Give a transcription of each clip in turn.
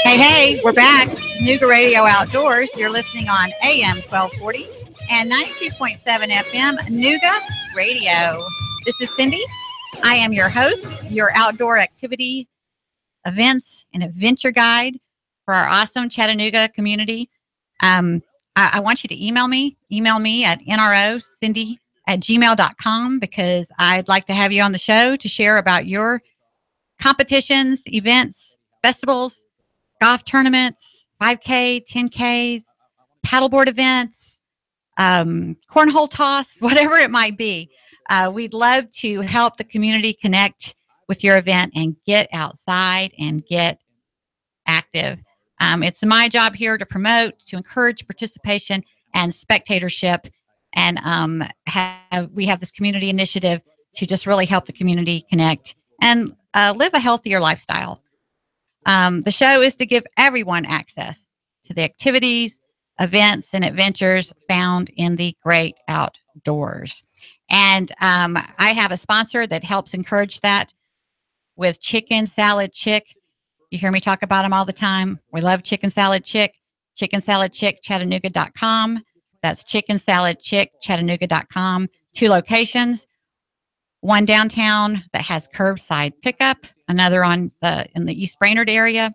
Hey, we're back. NoogaRadio Outdoors. You're listening on AM 1240 and 92.7 FM Nooga Radio. This is Cindy. I am your host, your outdoor activity, events, and adventure guide for our awesome Chattanooga community. I want you to email me. Email me at nrocindy@gmail.com because I'd like to have you on the show to share about your competitions, events, festivals, golf tournaments, 5K, 10Ks, paddleboard events, cornhole toss, whatever it might be. We'd love to help the community connect with your event and get outside and get active. It's my job here to promote, to encourage participation and spectatorship. And we have this community initiative to just really help the community connect and live a healthier lifestyle. The show is to give everyone access to the activities, events, and adventures found in the great outdoors. And I have a sponsor that helps encourage that with Chicken Salad Chick. You hear me talk about them all the time. We love Chicken Salad Chick. Chicken Salad Chick, Chattanooga.com. That's Chicken Salad Chick, Chattanooga.com. 2 locations. One downtown that has curbside pickup. Another in the East Brainerd area.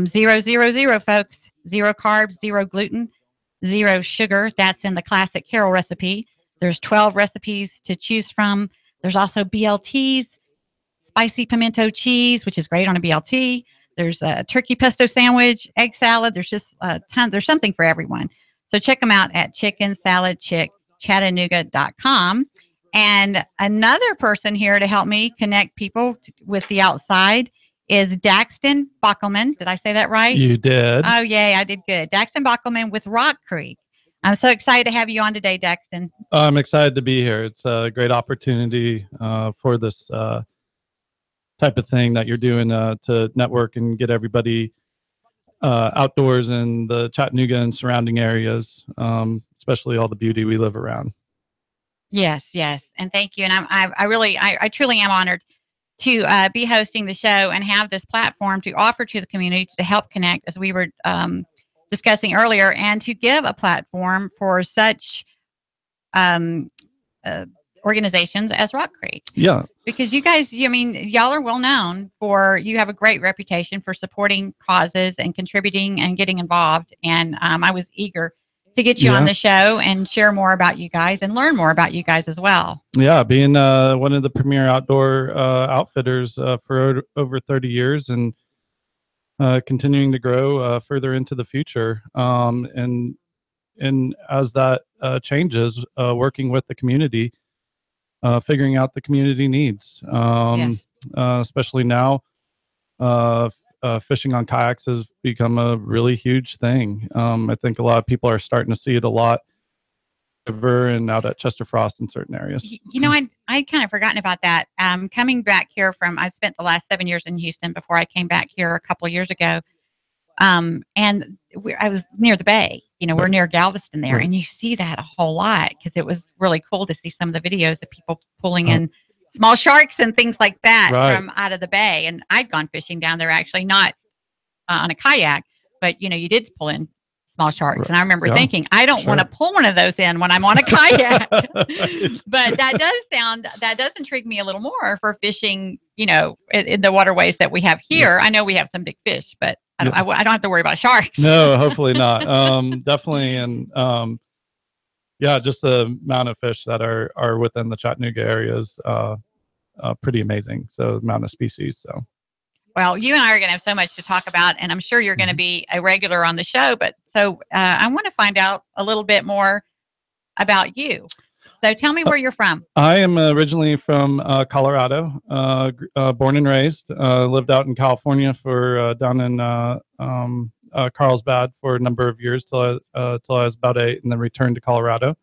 0, folks. 0 carbs, 0 gluten, 0 sugar. That's in the classic Carol recipe. There's 12 recipes to choose from. There's also BLTs, spicy pimento cheese, which is great on a BLT. There's a turkey pesto sandwich, egg salad. There's just a ton. There's something for everyone. So check them out at chickensaladchick.chattanooga.com. And another person here to help me connect people with the outside is Daxton Bockelman. Did I say that right? You did. Oh, yay. I did good. Daxton Bockelman with Rock Creek. I'm so excited to have you on today, Daxton. I'm excited to be here. It's a great opportunity for this type of thing that you're doing to network and get everybody outdoors in the Chattanooga and surrounding areas, especially all the beauty we live around. Yes. And thank you. And I truly am honored to be hosting the show and have this platform to offer to the community to help connect, as we were discussing earlier, and to give a platform for such organizations as Rock Creek. Yeah. Because you guys, y'all are well known for, you have a great reputation for supporting causes and contributing and getting involved. And I was eager to get you on the show and share more about you guys and learn more about you guys as well. Yeah, being one of the premier outdoor outfitters for over 30 years and continuing to grow further into the future. And as that changes, working with the community, figuring out the community needs, especially now, fishing on kayaks has become a really huge thing. I think a lot of people are starting to see it a lot over and out at Chester Frost in certain areas. I kind of forgotten about that. Coming back here I spent the last 7 years in Houston before I came back here a couple of years ago. And I was near the bay. We're near Galveston there, and you see that a whole lot because it was really cool to see some of the videos of people pulling in small sharks and things like that from out of the bay. And I'd gone fishing down there, actually not on a kayak, but you did pull in small sharks. And I remember thinking, I don't want to pull one of those in when I'm on a kayak. But that does intrigue me a little more for fishing, in the waterways that we have here. I know we have some big fish, but I don't have to worry about sharks. No, hopefully not. Definitely. And just the amount of fish that are within the Chattanooga area is pretty amazing. So the amount of species. So. Well, you and I are going to have so much to talk about, and I'm sure you're going to be a regular on the show. But I want to find out a little bit more about you. So tell me where you're from. I am originally from Colorado, born and raised. Lived out in California down in Carlsbad for a number of years till I was about 8, and then returned to Colorado.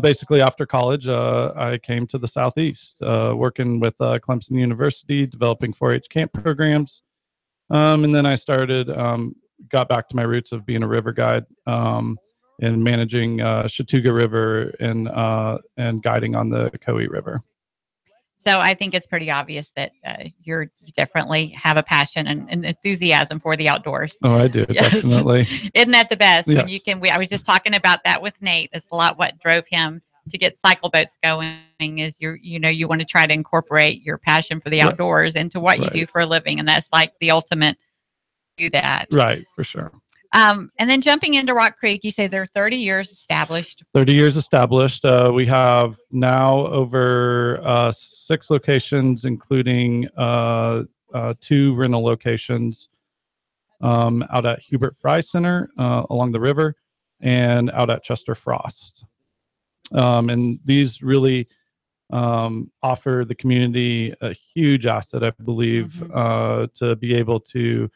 Basically, after college, I came to the Southeast, working with Clemson University, developing 4-H camp programs. And then I got back to my roots of being a river guide and managing Chattanooga River and guiding on the Coe River. So I think it's pretty obvious that you definitely have a passion and enthusiasm for the outdoors. Oh, I do. Yes. Definitely. Isn't that the best? Yes. When you can, I was just talking about that with Nate. That's a lot what drove him to get cycle boats going is you want to try to incorporate your passion for the outdoors into what you do for a living. And that's like the ultimate do that. Right. For sure. And then jumping into Rock Creek, you say they're 30 years established. 30 years established. We have now over 6 locations, including 2 rental locations out at Hubert Fry Center along the river and out at Chester Frost. And these really offer the community a huge asset, I believe, to be able to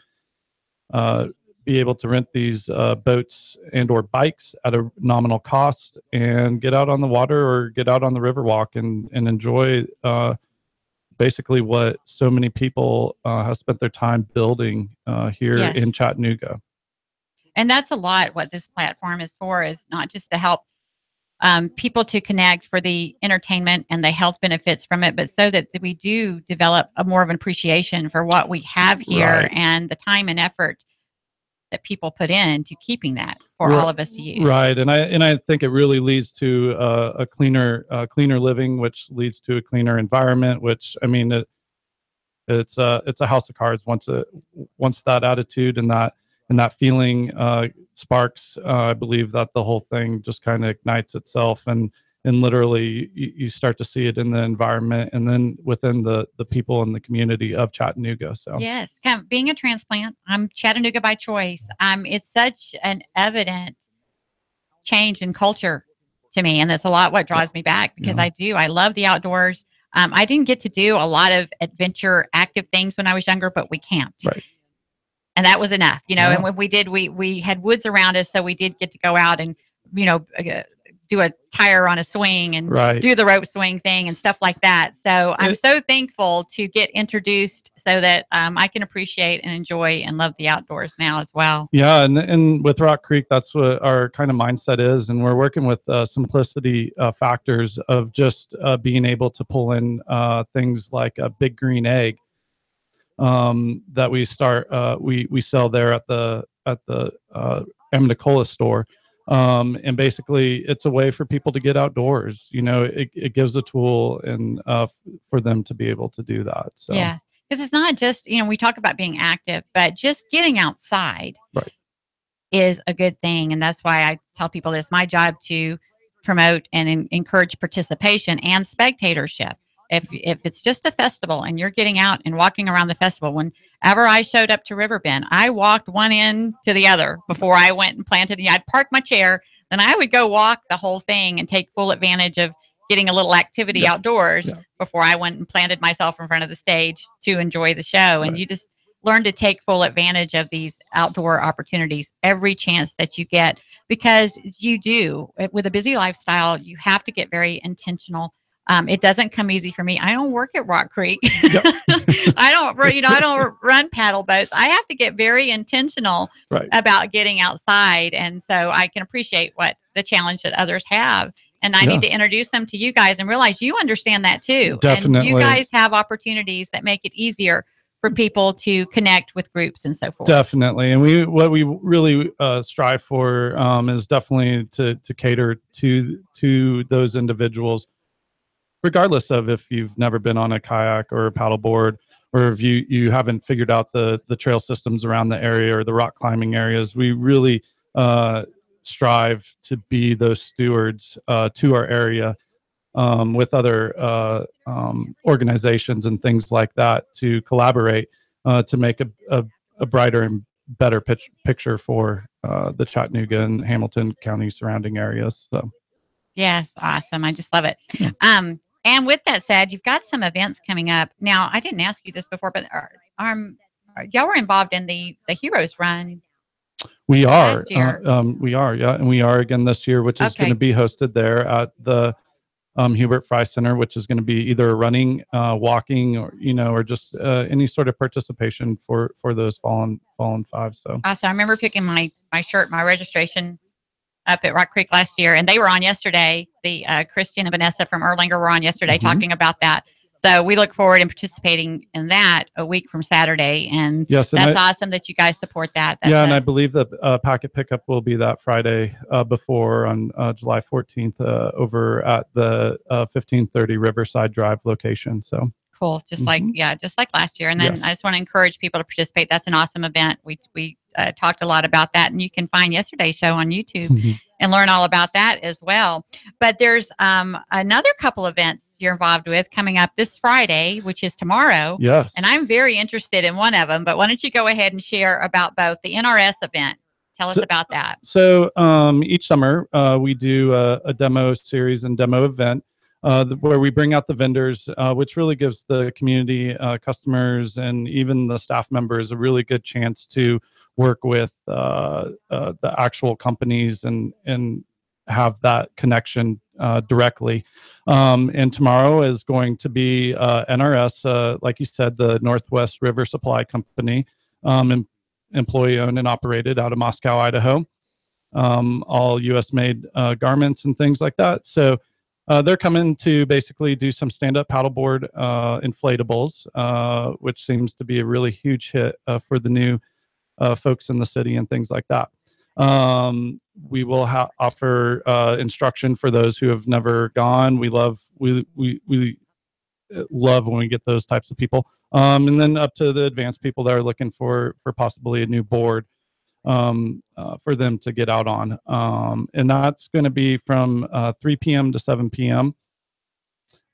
rent these boats and or bikes at a nominal cost and get out on the water or get out on the Riverwalk and enjoy basically what so many people have spent their time building here in Chattanooga. And that's a lot what this platform is for, is not just to help people to connect for the entertainment and the health benefits from it, but so that we do develop a more of an appreciation for what we have here and the time and effort that people put into keeping that for all of us to use. Right. And I think it really leads to a cleaner living, which leads to a cleaner environment, which, I mean, it's a house of cards once that attitude and that feeling sparks. I believe that the whole thing just kind of ignites itself and literally you start to see it in the environment and then within the people in the community of Chattanooga. So yes, being a transplant, I'm Chattanooga by choice. It's such an evident change in culture to me, and that's a lot what draws me back because I love the outdoors. I didn't get to do a lot of adventure active things when I was younger, but we camped. Right. And that was enough, and when we did, we had woods around us. So we did get to go out and, do a tire on a swing and do the rope swing thing and stuff like that. So I'm so thankful to get introduced so that I can appreciate and enjoy and love the outdoors now as well. Yeah. And with Rock Creek, that's what our kind of mindset is. And we're working with simplicity factors of just being able to pull in things like a big green egg that we sell there at the Amendola store. And basically it's a way for people to get outdoors. It gives a tool and for them to be able to do that. So yeah, because it's not just, we talk about being active, but just getting outside is a good thing. And that's why I tell people it's my job to promote and encourage participation and spectatorship. If it's just a festival and you're getting out and walking around the festival, whenever I showed up to Riverbend, I walked one end to the other before I went and planted. I'd park my chair, then I would go walk the whole thing and take full advantage of getting a little activity outdoors before I went and planted myself in front of the stage to enjoy the show. And you just learn to take full advantage of these outdoor opportunities every chance that you get, because you do, with a busy lifestyle, you have to get very intentional. It doesn't come easy for me. I don't work at Rock Creek. I don't run paddle boats. I have to get very intentional about getting outside. And so I can appreciate what the challenge that others have. And I need to introduce them to you guys and realize you understand that too. Definitely. And you guys have opportunities that make it easier for people to connect with groups and so forth. Definitely. And what we really strive for is definitely to cater to those individuals, regardless of if you've never been on a kayak or a paddleboard, or if you haven't figured out the trail systems around the area or the rock climbing areas. We really strive to be those stewards to our area with other organizations and things like that to collaborate to make a brighter and better picture for the Chattanooga and Hamilton County surrounding areas. So. Yes, awesome. I just love it. And with that said, you've got some events coming up. Now, I didn't ask you this before, but y'all were involved in the Heroes Run. We are. We are, yeah. And we are again this year, which is going to be hosted there at the Hubert Fry Center, which is going to be either running, walking, or just any sort of participation for those fallen fives. So awesome. I remember picking my shirt, my registration up at Rock Creek last year, and they were on yesterday. The Christian and Vanessa from Erlanger were on yesterday talking about that. So we look forward in participating in that a week from Saturday. And yes, that's awesome that you guys support that. That's and I believe that packet pickup will be that Friday before on July 14th over at the 1530 Riverside Drive location. So cool. Just like last year. And then I just want to encourage people to participate. That's an awesome event. We talked a lot about that, and you can find yesterday's show on YouTube and learn all about that as well. But there's another couple events you're involved with coming up this Friday, which is tomorrow. Yes. And I'm very interested in one of them, but why don't you go ahead and share about both the NRS event? Tell us about that. So each summer we do a demo series and demo event where we bring out the vendors, which really gives the community, customers, and even the staff members a really good chance to work with the actual companies and have that connection directly. And tomorrow is going to be NRS, like you said, the Northwest River Supply Company, employee owned and operated out of Moscow, Idaho. All U.S. made garments and things like that. So they're coming to basically do some stand-up paddleboard inflatables, which seems to be a really huge hit for the new folks in the city and things like that. We will offer instruction for those who have never gone. We love when we get those types of people, and then up to the advanced people that are looking for possibly a new board for them to get out on. And that's going to be from 3 p.m. to 7 p.m.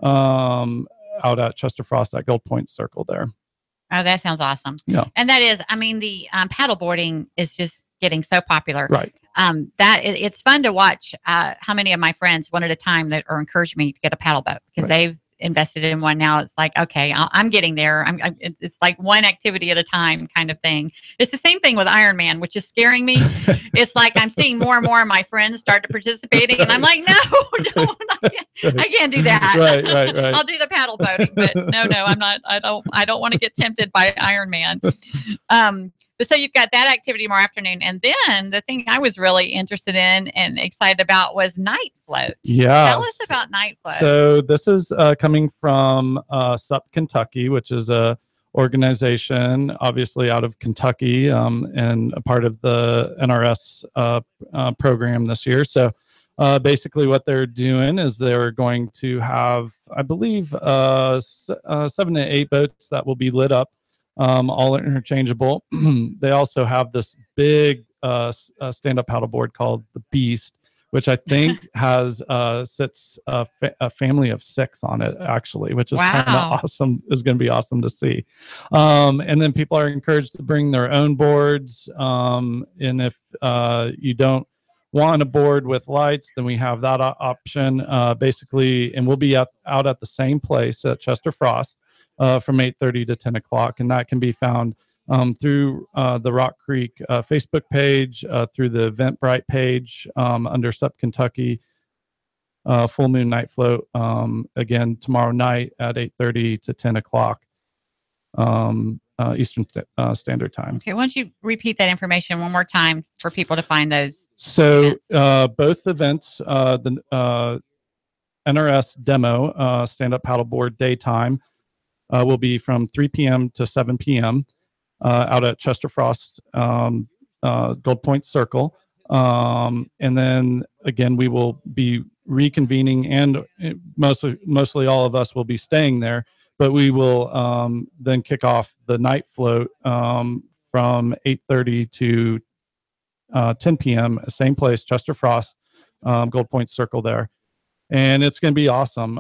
Out at Chester Frost at Gold Point Circle there. Oh, that sounds awesome. Yeah. And that is, I mean, the paddleboarding is just getting so popular. Right. It's fun to watch how many of my friends one at a time that are encouraging me to get a paddle boat because they've invested in one. Now it's like, okay, I'm getting there. It's like one activity at a time kind of thing. It's the same thing with Ironman, which is scaring me. It's like I'm seeing more and more of my friends start to participating, and I'm like, no, I can't do that. Right. I'll do the paddle boating, but no, I'm not. I don't want to get tempted by Ironman. But so you've got that activity tomorrow afternoon. And then the thing I was really interested in and excited about was Night Float. Yeah. Tell us about Night Float. So this is coming from SUP Kentucky, which is a organization obviously out of Kentucky and a part of the NRS program this year. So basically what they're doing is they're going to have, I believe, 7 to 8 boats that will be lit up. All interchangeable. They also have this big stand-up paddleboard called the Beast, which I think has sits a family of 6 on it, actually, which is kind of awesome. Is going to be awesome to see. And then people are encouraged to bring their own boards. And if you don't want a board with lights, then we have that option. Basically, and we'll be out at the same place at Chester Frost. From 8:30 to 10 o'clock, and that can be found through the Rock Creek Facebook page, through the Eventbrite page under SUP Kentucky Full Moon Night Float. Again, tomorrow night at 8:30 to 10 o'clock Eastern Standard Time. Okay, why don't you repeat that information one more time for people to find those? So both events, the NRS demo stand-up paddleboard daytime. Will be from 3 p.m. to 7 p.m. Out at Chester Frost Gold Point Circle. And then again, we will be reconvening, and mostly all of us will be staying there, but we will then kick off the night float from 8:30 to 10 p.m. Same place, Chester Frost Gold Point Circle there. And it's going to be awesome.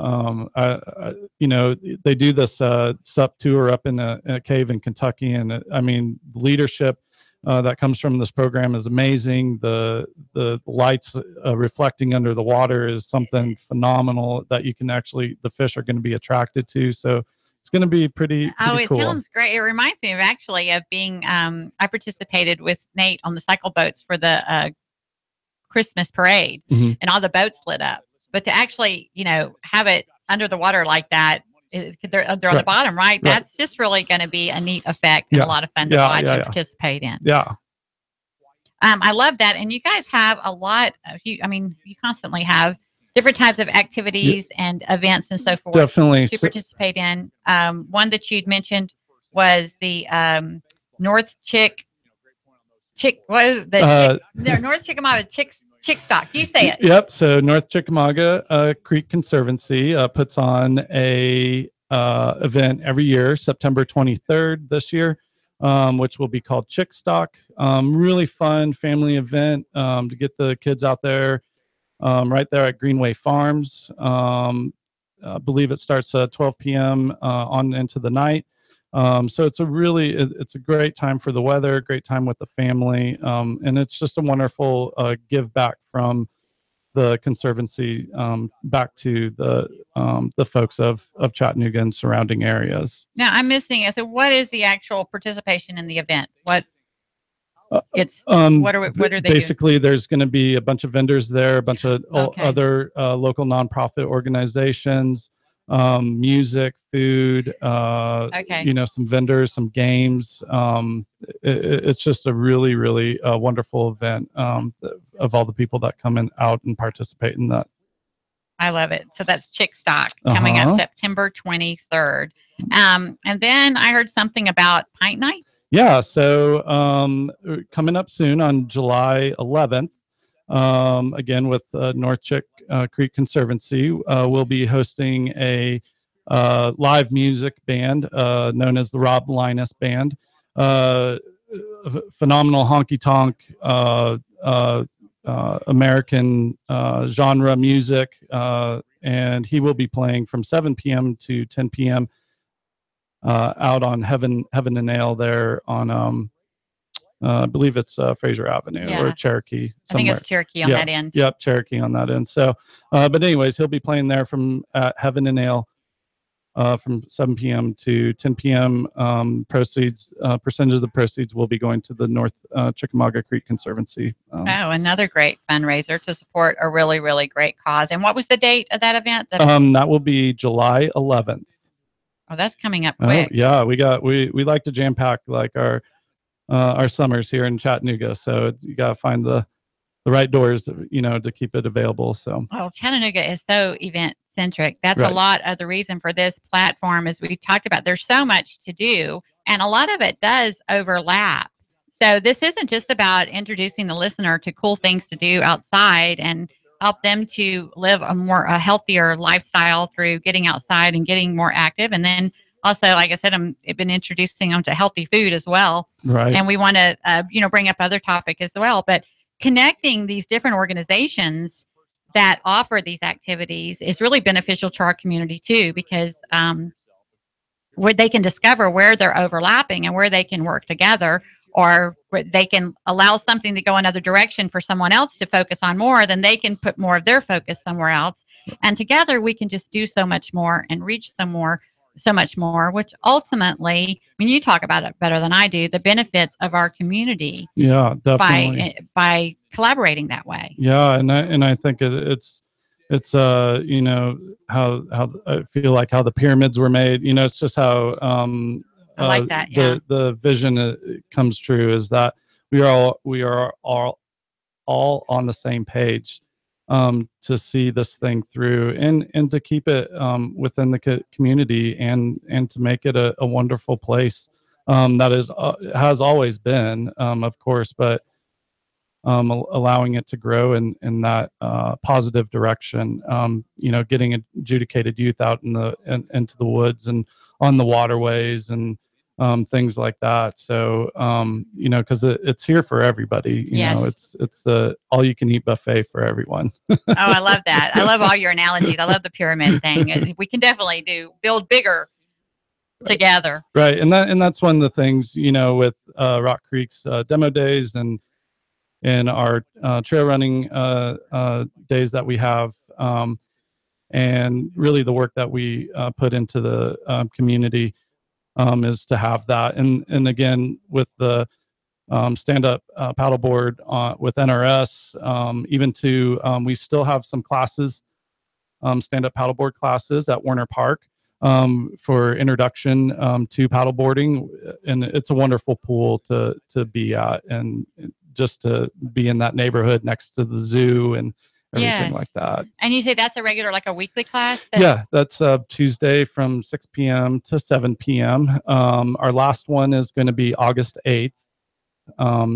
They do this SUP tour up in a cave in Kentucky, and I mean, leadership that comes from this program is amazing. The lights reflecting under the water is something phenomenal that you can actually, the fish are going to be attracted to. So it's going to be pretty cool. Sounds great. It reminds me of being, I participated with Nate on the cycle boats for the Christmas parade, and all the boats lit up. But to actually, have it under the water like that, they're on the bottom, right? That's just really going to be a neat effect and a lot of fun to watch and participate in. Yeah. I love that. And you guys have a lot of, you constantly have different types of activities and events and so forth. Definitely. To participate in. One that you'd mentioned was the North North Chickamauga Chick Stock. You say it. Yep. So North Chickamauga Creek Conservancy puts on a event every year, September 23rd this year, which will be called Chick Stock. Really fun family event to get the kids out there right there at Greenway Farms. I believe it starts at 12 p.m. On into the night. So it's a great time for the weather, great time with the family, and it's just a wonderful give back from the Conservancy back to the folks of Chattanooga and surrounding areas. Now I'm missing it. So what is the actual participation in the event? What are they basically doing? There's going to be a bunch of vendors there, a bunch of other local nonprofit organizations, music, food, some vendors, some games. It's just a really wonderful event of all the people that come out and participate in that. I love it. So that's Chick Stock coming up September 23rd. And then I heard something about Pint Night. Yeah, so coming up soon on July 11th, again with North Chick Creek Conservancy, we'll be hosting a live music band known as the Rob Linus Band. Phenomenal honky-tonk American genre music, and he will be playing from 7 p.m. to 10 p.m. Out on Heaven and Ale there on I believe it's Fraser Avenue or Cherokee somewhere. I think it's Cherokee on that end. Yep, Cherokee on that end. So but anyways, he'll be playing there from Heaven and Ale from 7 p.m. to 10 p.m. Percentage of the proceeds will be going to the North Chickamauga Creek Conservancy. Another great fundraiser to support a really great cause. And what was the date of that event? That will be July 11th. Oh, that's coming up quick. Yeah, we like to jam pack like our summers here in Chattanooga. So you got to find the right doors, to keep it available. So Chattanooga is so event centric. That's a lot of the reason for this platform, as we talked about. There's so much to do, and a lot of it does overlap. So this isn't just about introducing the listener to cool things to do outside and help them to live a healthier lifestyle through getting outside and getting more active. And then also, like I said, I've been introducing them to healthy food as well. Right. And we want to, bring up other topics as well. But connecting these different organizations that offer these activities is really beneficial to our community too, because where they can discover where they're overlapping and where they can work together, or where they can allow something to go another direction for someone else to focus on more, then they can put more of their focus somewhere else. And together we can just do so much more and reach so much more, which ultimately, you talk about it better than I do, the benefits of our community. Yeah, definitely. By collaborating that way. Yeah. And I think it's how I feel like how the pyramids were made, it's just how, I like that. Yeah. The vision comes true is that we are all on the same page to see this thing through and to keep it within the community and to make it a wonderful place that has always been, of course, but allowing it to grow in that positive direction. Getting adjudicated youth out into the woods and on the waterways and things like that. So, because it's here for everybody. It's all you can eat buffet for everyone. I love that. I love all your analogies. I love the pyramid thing. We can definitely build bigger together. Right, and that's one of the things with Rock Creek's demo days and our trail running days that we have, and really the work that we put into the community. Is to have that, and again with the stand-up paddleboard with NRS, even to we still have some classes, stand-up paddleboard classes at Warner Park for introduction to paddleboarding, and it's a wonderful pool to be at, and just to be in that neighborhood next to the zoo everything like that. And you say that's a regular, like a weekly class? Yeah, that's Tuesday from 6 p.m. to 7 p.m. Our last one is going to be August 8th.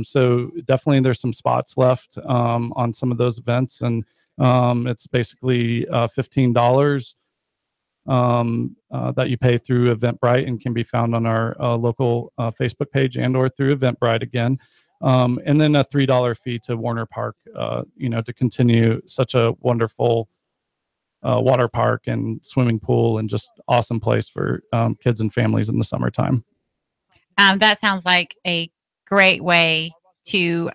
So definitely there's some spots left on some of those events, and it's basically $15 that you pay through Eventbrite and can be found on our local Facebook page and or through Eventbrite again. And then a $3 fee to Warner Park, to continue such a wonderful water park and swimming pool and just awesome place for kids and families in the summertime. That sounds like a great way to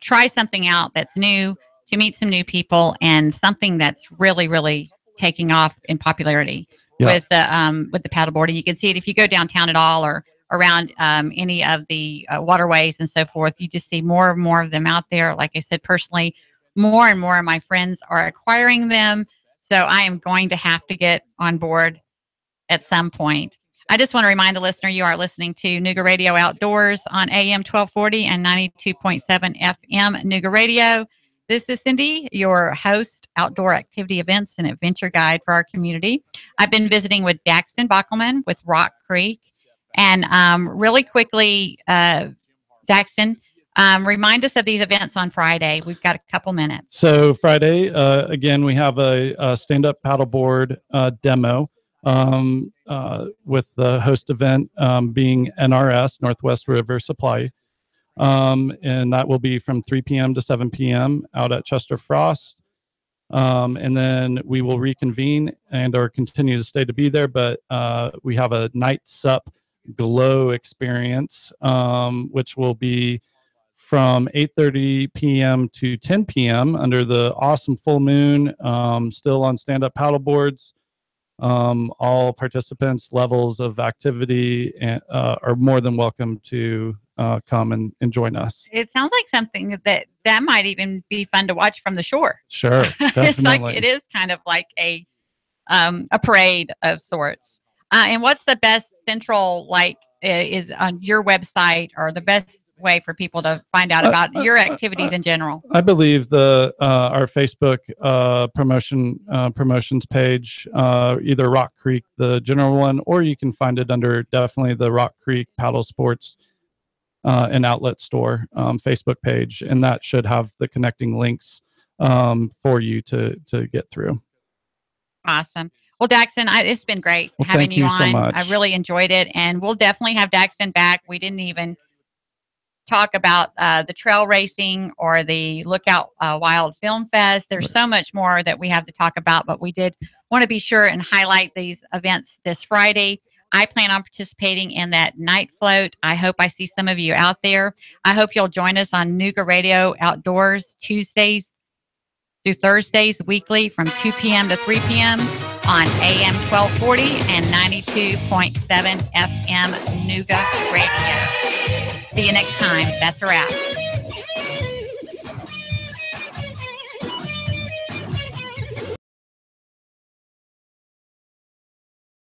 try something out that's new, to meet some new people, and something that's really, really taking off in popularity with the paddleboarding. You can see it if you go downtown at all or around any of the waterways and so forth. You just see more and more of them out there. Like I said, personally, more and more of my friends are acquiring them. So I am going to have to get on board at some point. I just want to remind the listener you are listening to NoogaRadio Outdoors on AM 1240 and 92.7 FM NoogaRadio. This is Cindy, your host, outdoor activity events and adventure guide for our community. I've been visiting with Daxton Bockelman with Rock Creek. And really quickly, Daxton, remind us of these events on Friday. We've got a couple minutes. So Friday, again, we have a stand-up paddleboard demo with the host event being NRS, Northwest River Supply. And that will be from 3 p.m. to 7 p.m. out at Chester Frost. And then we will reconvene and or continue to stay to be there. But we have a night sup glow experience, which will be from 8:30 p.m. to 10 p.m. under the awesome full moon, still on stand-up paddleboards. All participants, levels of activity are more than welcome to come and join us. It sounds like something that might even be fun to watch from the shore. Sure, definitely. It's like, it is kind of like a parade of sorts. And what's the best central, is on your website, or the best way for people to find out about your activities in general? I believe our Facebook promotions page, either Rock Creek, the general one, or you can find it under definitely the Rock Creek Paddle Sports and Outlet Store Facebook page, and that should have the connecting links for you to get through. Awesome. Well, Daxton, it's been great having you on. So much. I really enjoyed it, and we'll definitely have Daxton back. We didn't even talk about the trail racing or the Lookout Wild Film Fest. There's so much more that we have to talk about, but we did want to be sure and highlight these events this Friday. I plan on participating in that night float. I hope I see some of you out there. I hope you'll join us on NoogaRadio Outdoors Tuesdays through Thursdays weekly from 2 p.m. to 3 p.m. on AM 1240 and 92.7 FM Nooga Radio. See you next time. That's a wrap.